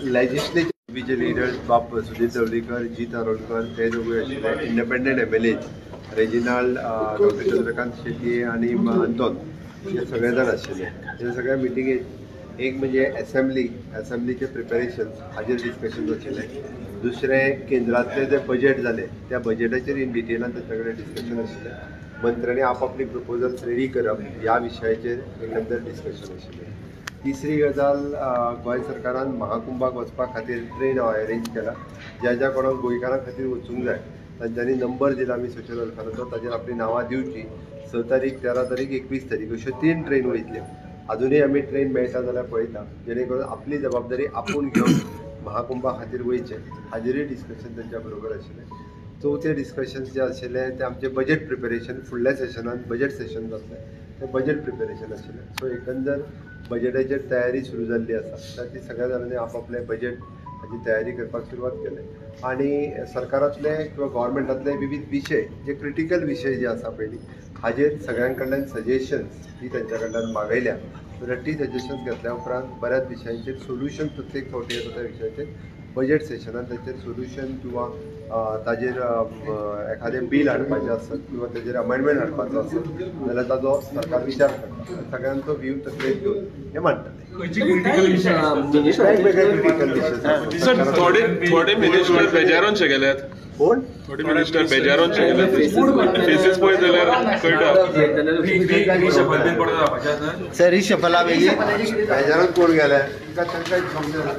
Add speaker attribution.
Speaker 1: Legislative बीचे leaders बाप सुदीप ढवळीकर, जीत आरोलकर ते दोगूय आशिल्ले. Independent MLA Reginald doctor Chandrakant Shetty आणि अंतोन हे सगळे जाण आशिल्ले. हे सगळ्या मिटिंगेक एक म्हणजे असेंब्लीचे प्रिपरेशन हाजेर डिस्कशन आशिल्लें. दुसरें केंद्रातले जे बजेट जाले त्या बजेटाचेर इन डिटेलान तांचे कडेन डिस्कशन आशिल्लें. मंत्र्यांनी आपापली प्रपोजल्स रेडी करप ह्या विशयाचेर एकंदर डिस्कशन आशिल्लें. तिसरी गजाल, गोंय सरकारान महाकुंभाक वचपा खातीर ट्रेन अरेंज केला. ज्या कोणाक गोंयकारां खातीर वचूंक जाय तांच्यांनी नंबर दिला आमी सोशल वेलफेराचो, ताचेर आपली नांवां दिवची. 6 तारीख, 13 तारीख, 21 तारीख अश्यो 3 ट्रेन वयतल्यो. अजूनय आमी ट्रेन मेळटा जाल्यार पळयता, जेणे करून आपली जबाबदारी आपूण घेवन महाकुंभा खातीर वयचें हाजेरूय डिस्कशन तांच्या बरोबर आशिल्लें. चवथें डिस्कशन जें आशिल्लें तें आमचें बजेट प्रिपरेशन. फुडल्या सेशनान बजेट सेशन जातलें तें बजेट प्रिपरेशन आशिल्लें. सो एकंदर बजेटाचेर तयारी सुरू जाल्ली आसा. ती सगळ्या जाणांनी आपापलें बजेट हाची तयारी करपाक सुरवात केली. आणि सरकारांतले किंवा गव्हर्मेंटातले विविध विशय जे क्रिटिकल विशय जे आसा पयलीं हाजेर सगळ्यां कडल्यान सजेशन्स ही तांच्या कडल्यान मागयल्या. 30 सजेशन्स घेतल्या उपरांत बऱ्याच विशयांचेर सोल्युशन प्रत्येक फावटी येता त्या विशयाचेर बजेट सेशनान ताचेर सोल्युशन किंवा ताजेर एखादें बील हाडपाचें आसत किंवा ताजेर अमेंडमेंट हाडपाचो आसत जाल्यार ताजो सरकार विचार करता. सगळ्यांचो व्ह्यू तकलेंत घेवन हें मांडटलें. वेगवेगळे क्रिटिकल विशय
Speaker 2: थोडे मिनिस्टर बेजारोनशे गेल्यात.
Speaker 1: कोण
Speaker 2: थोडे मिनिस्टर बेजारोनशे गेल्यात. फेसीस पळयत जाल्यार कळटा.
Speaker 1: सर रिशफला बेजारोन कोण गेले तांकां समजना.